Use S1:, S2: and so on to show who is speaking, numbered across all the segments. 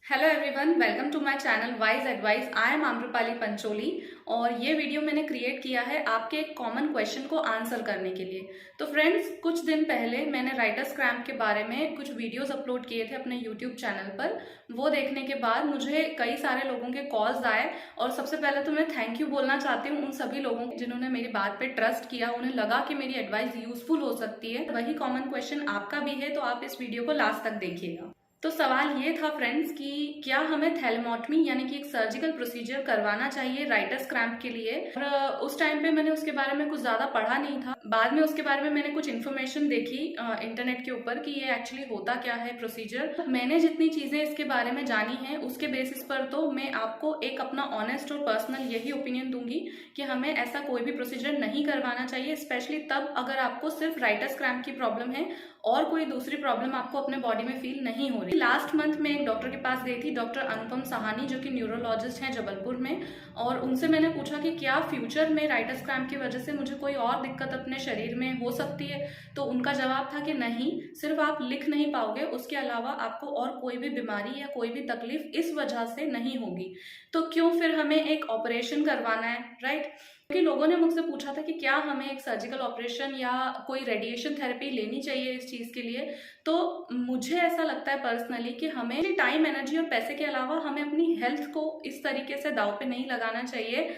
S1: Hello everyone, welcome to my channel wise advice. I am Amrapali Pancholi और ये video मैंने create किया है आपके एक कॉमन क्वेश्चन को आंसर करने के लिए। तो फ्रेंड्स, कुछ दिन पहले मैंने राइटर्स क्रैम्प के बारे में कुछ वीडियोस अपलोड किए थे अपने यूट्यूब चैनल पर। वो देखने के बाद मुझे कई सारे लोगों के कॉल्स आए और सबसे पहले तो मैं थैंक यू बोलना चाहती हूँ उन सभी लोगों को जिन्होंने मेरी बात पे ट्रस्ट किया, उन्हें लगा कि मेरी एडवाइस यूजफुल हो सकती है। वही कॉमन क्वेश्चन आपका भी है, तो आप इस वीडियो को लास्ट तक देखिएगा। तो सवाल ये था फ्रेंड्स कि क्या हमें थैलेमोटमी यानी कि एक सर्जिकल प्रोसीजर करवाना चाहिए राइटर्स क्रैम्प के लिए। और उस टाइम पे मैंने उसके बारे में कुछ ज्यादा पढ़ा नहीं था। बाद में उसके बारे में मैंने कुछ इन्फॉर्मेशन देखी इंटरनेट के ऊपर कि ये एक्चुअली होता क्या है प्रोसीजर। मैंने जितनी चीजें इसके बारे में जानी है उसके बेसिस पर तो मैं आपको एक अपना ऑनेस्ट और पर्सनल यही ओपिनियन दूंगी कि हमें ऐसा कोई भी प्रोसीजर नहीं करवाना चाहिए, स्पेशली तब अगर आपको सिर्फ राइटर्स क्रैम्प की प्रॉब्लम है और कोई दूसरी प्रॉब्लम आपको अपने बॉडी में फील नहीं हो रही। लास्ट मंथ में एक डॉक्टर के पास गई थी, डॉक्टर अनुपम साहानी, जो कि न्यूरोलॉजिस्ट हैं जबलपुर में। और उनसे मैंने पूछा कि क्या फ्यूचर में राइटर्स क्रैम्प की वजह से मुझे कोई और दिक्कत अपने शरीर में हो सकती है। तो उनका जवाब था कि नहीं, सिर्फ आप लिख नहीं पाओगे, उसके अलावा आपको और कोई भी बीमारी या कोई भी तकलीफ इस वजह से नहीं होगी। तो क्यों फिर हमें एक ऑपरेशन करवाना है, राइट? क्योंकि लोगों ने मुझसे पूछा था कि क्या हमें एक सर्जिकल ऑपरेशन या कोई रेडिएशन थेरेपी लेनी चाहिए इस चीज के लिए। तो मुझे ऐसा लगता है पर्सनली कि हमें टाइम, एनर्जी और पैसे के अलावा हमें अपनी हेल्थ को इस तरीके से दांव पे नहीं लगाना चाहिए।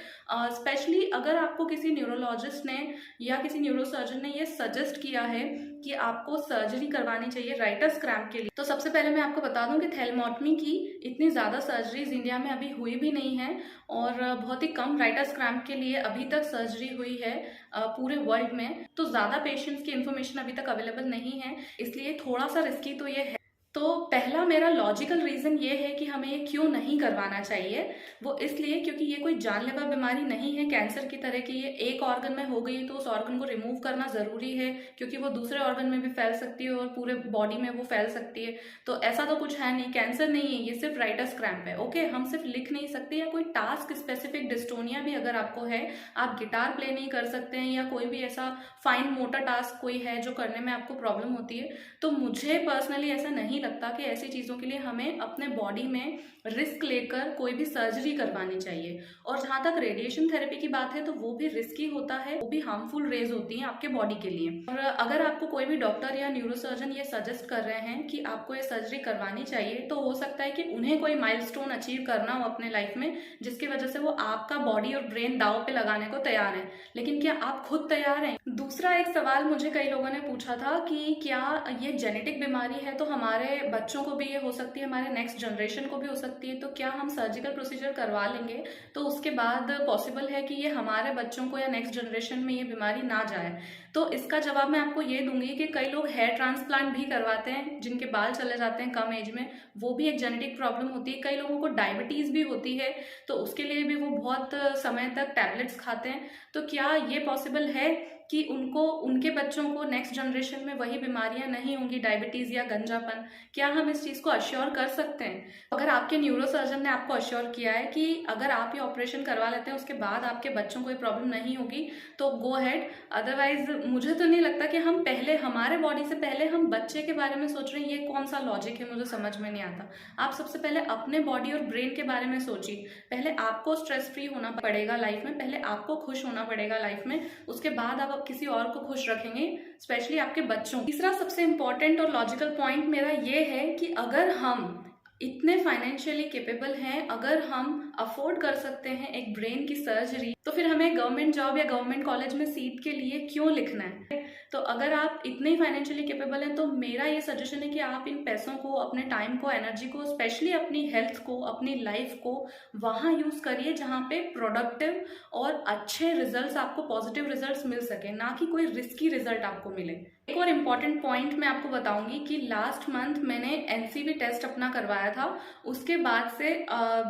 S1: स्पेशली अगर आपको किसी न्यूरोलॉजिस्ट ने या किसी न्यूरोसर्जन ने ये सजेस्ट किया है कि आपको सर्जरी करवानी चाहिए राइटर्स क्रैम्प के लिए, तो सबसे पहले मैं आपको बता दूं कि थैलेमोटमी की इतनी ज्यादा सर्जरीज इंडिया में अभी हुई भी नहीं है और बहुत ही कम राइटर्स क्रैम्प के लिए अभी तक सर्जरी हुई है पूरे वर्ल्ड में। तो ज्यादा पेशेंट्स की इन्फॉर्मेशन अभी तक अवेलेबल नहीं है, इसलिए थोड़ा सा रिस्की तो ये है। तो पहला मेरा लॉजिकल रीजन ये है कि हमें ये क्यों नहीं करवाना चाहिए। वो इसलिए क्योंकि ये कोई जानलेवा बीमारी नहीं है कैंसर की तरह की। ये एक ऑर्गन में हो गई तो उस ऑर्गन को रिमूव करना जरूरी है, क्योंकि वो दूसरे ऑर्गन में भी फैल सकती है और पूरे बॉडी में वो फैल सकती है। तो ऐसा तो कुछ है नहीं, कैंसर नहीं है ये, सिर्फ राइटर्स क्रैम्प है। ओके, हम सिर्फ लिख नहीं सकते, या कोई टास्क स्पेसिफिक डिस्टोनिया भी अगर आपको है, आप गिटार प्ले नहीं कर सकते हैं या कोई भी ऐसा फाइन मोटर टास्क कोई है जो करने में आपको प्रॉब्लम होती है, तो मुझे पर्सनली ऐसा नहीं लगता कि ऐसी चीजों के लिए हमें अपने बॉडी में रिस्क लेकर कोई भी सर्जरी करवानी चाहिए। और जहां तक रेडिएशन थेरेपी की बात है तो वो भी रिस्की होता है, वो भी हार्मफुल रेज होती हैं आपके बॉडी के लिए। और अगर आपको कोई भी डॉक्टर या न्यूरोसर्जन ये सजेस्ट कर रहे हैं कि आपको ये सर्जरी करवानी चाहिए, तो हो सकता है कि उन्हें कोई माइलस्टोन अचीव करना हो अपने लाइफ में जिसकी वजह से वो आपका बॉडी और ब्रेन दांव पे लगाने को तैयार है। लेकिन क्या आप खुद तैयार हैं? दूसरा एक सवाल मुझे कई लोगों ने पूछा था कि क्या ये जेनेटिक बीमारी है तो हमारे बच्चों को भी ये हो सकती है, हमारे नेक्स्ट जनरेशन को भी हो सकती है, तो क्या हम सर्जिकल प्रोसीजर करवा लेंगे तो उसके बाद पॉसिबल है कि ये हमारे बच्चों को या नेक्स्ट जनरेशन में ये बीमारी ना जाए? तो इसका जवाब मैं आपको ये दूंगी कि कई लोग हेयर ट्रांसप्लांट भी करवाते हैं जिनके बाल चले जाते हैं कम एज में, वो भी एक जेनेटिक प्रॉब्लम होती है। कई लोगों को डायबिटीज भी होती है तो उसके लिए भी वो बहुत समय तक टैबलेट्स खाते हैं। तो क्या ये पॉसिबल है कि उनको, उनके बच्चों को नेक्स्ट जनरेशन में वही बीमारियां नहीं होंगी, डायबिटीज या गंजापन? क्या हम इस चीज को अश्योर कर सकते हैं? अगर आपके न्यूरोसर्जन ने आपको अश्योर किया है कि अगर आप ये ऑपरेशन करवा लेते हैं उसके बाद आपके बच्चों को ये प्रॉब्लम नहीं होगी, तो गो हेड। अदरवाइज मुझे तो नहीं लगता कि हम पहले हमारे बॉडी से पहले हम बच्चे के बारे में सोच रहे हैं। ये कौन सा लॉजिक है, मुझे समझ में नहीं आता। आप सबसे पहले अपने बॉडी और ब्रेन के बारे में सोचिए। पहले आपको स्ट्रेस फ्री होना पड़ेगा लाइफ में, पहले आपको खुश होना पड़ेगा लाइफ में, उसके बाद आप किसी और को खुश रखेंगे, स्पेशली आपके बच्चों। तीसरा सबसे इंपॉर्टेंट और लॉजिकल पॉइंट मेरा ये है कि अगर हम इतने फाइनेंशियली कैपेबल हैं, अगर हम अफोर्ड कर सकते हैं एक ब्रेन की सर्जरी, तो फिर हमें गवर्नमेंट जॉब या गवर्नमेंट कॉलेज में सीट के लिए क्यों लिखना है? तो अगर आप इतने फाइनेंशियली कैपेबल हैं तो मेरा ये सजेशन है कि आप इन पैसों को, अपने टाइम को, एनर्जी को, स्पेशली अपनी हेल्थ को, अपनी लाइफ को वहां यूज करिए जहां पे प्रोडक्टिव और अच्छे रिजल्ट्स आपको, पॉजिटिव रिजल्ट्स मिल सके, ना कि कोई रिस्की रिजल्ट आपको मिले। एक और इम्पॉर्टेंट पॉइंट मैं आपको बताऊंगी कि लास्ट मंथ मैंने एनसीवी टेस्ट अपना करवाया था। उसके बाद से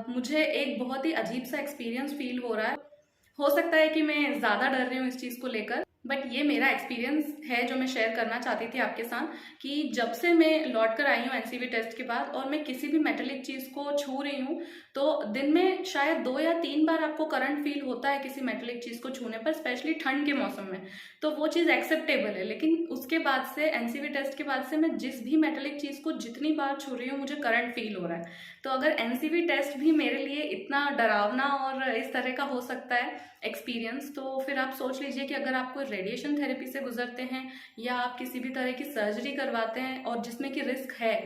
S1: मुझे एक बहुत ही अजीब सा एक्सपीरियंस फील हो रहा है। हो सकता है कि मैं ज्यादा डर रही हूँ इस चीज को लेकर, बट ये मेरा एक्सपीरियंस है जो मैं शेयर करना चाहती थी आपके साथ, कि जब से मैं लौट कर आई हूँ एनसीवी टेस्ट के बाद और मैं किसी भी मेटेलिक चीज़ को छू रही हूँ, तो दिन में शायद 2 या 3 बार आपको करंट फील होता है किसी मेटेलिक चीज़ को छूने पर, स्पेशली ठंड के मौसम में, तो वो चीज़ एक्सेप्टेबल है। लेकिन उसके बाद से, एनसीवी टेस्ट के बाद से, मैं जिस भी मेटेलिक चीज़ को जितनी बार छू रही हूँ मुझे करंट फील हो रहा है। तो अगर एनसीवी टेस्ट भी मेरे लिए इतना डरावना और इस तरह का हो सकता है एक्सपीरियंस, तो फिर आप सोच लीजिए कि अगर आप कोई रेडिएशन थेरेपी से गुजरते हैं या आप किसी भी तरह की सर्जरी करवाते हैं और जिसमें कि रिस्क है,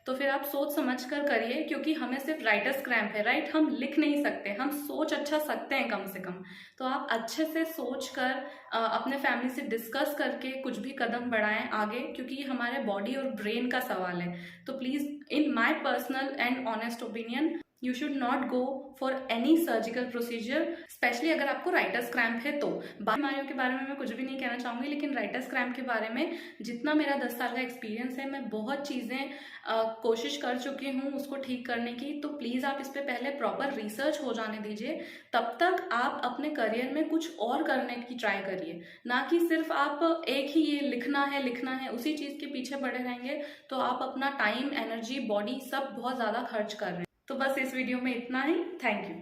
S1: तो फिर आप सोच समझ कर करिए, क्योंकि हमें सिर्फ राइटर्स क्रैम्प है, राइट, हम लिख नहीं सकते, हम सोच अच्छा सकते हैं कम से कम। तो आप अच्छे से सोच कर अपने फैमिली से डिस्कस करके कुछ भी कदम बढ़ाएं आगे, क्योंकि ये हमारे बॉडी और ब्रेन का सवाल है। तो please, in my personal and honest opinion, you should not go for any surgical procedure, specially अगर आपको राइटर्स क्रैम्प है तो। बाकी बीमारियों के बारे में मैं कुछ भी नहीं कहना चाहूँगी, लेकिन राइटर्स क्रैम्प के बारे में जितना मेरा 10 साल का एक्सपीरियंस है, मैं बहुत चीज़ें कोशिश कर चुकी हूँ उसको ठीक करने की। तो प्लीज़ आप इस पर पहले प्रॉपर रिसर्च हो जाने दीजिए, तब तक आप अपने करियर में कुछ और करने की ट्राई करिए, ना कि सिर्फ आप एक ही ये लिखना है उसी चीज़ के पीछे पड़े रहेंगे, तो आप अपना टाइम, एनर्जी, बॉडी सब बहुत ज़्यादा खर्च कर रहे हैं। तो बस इस वीडियो में इतना ही। Thank you.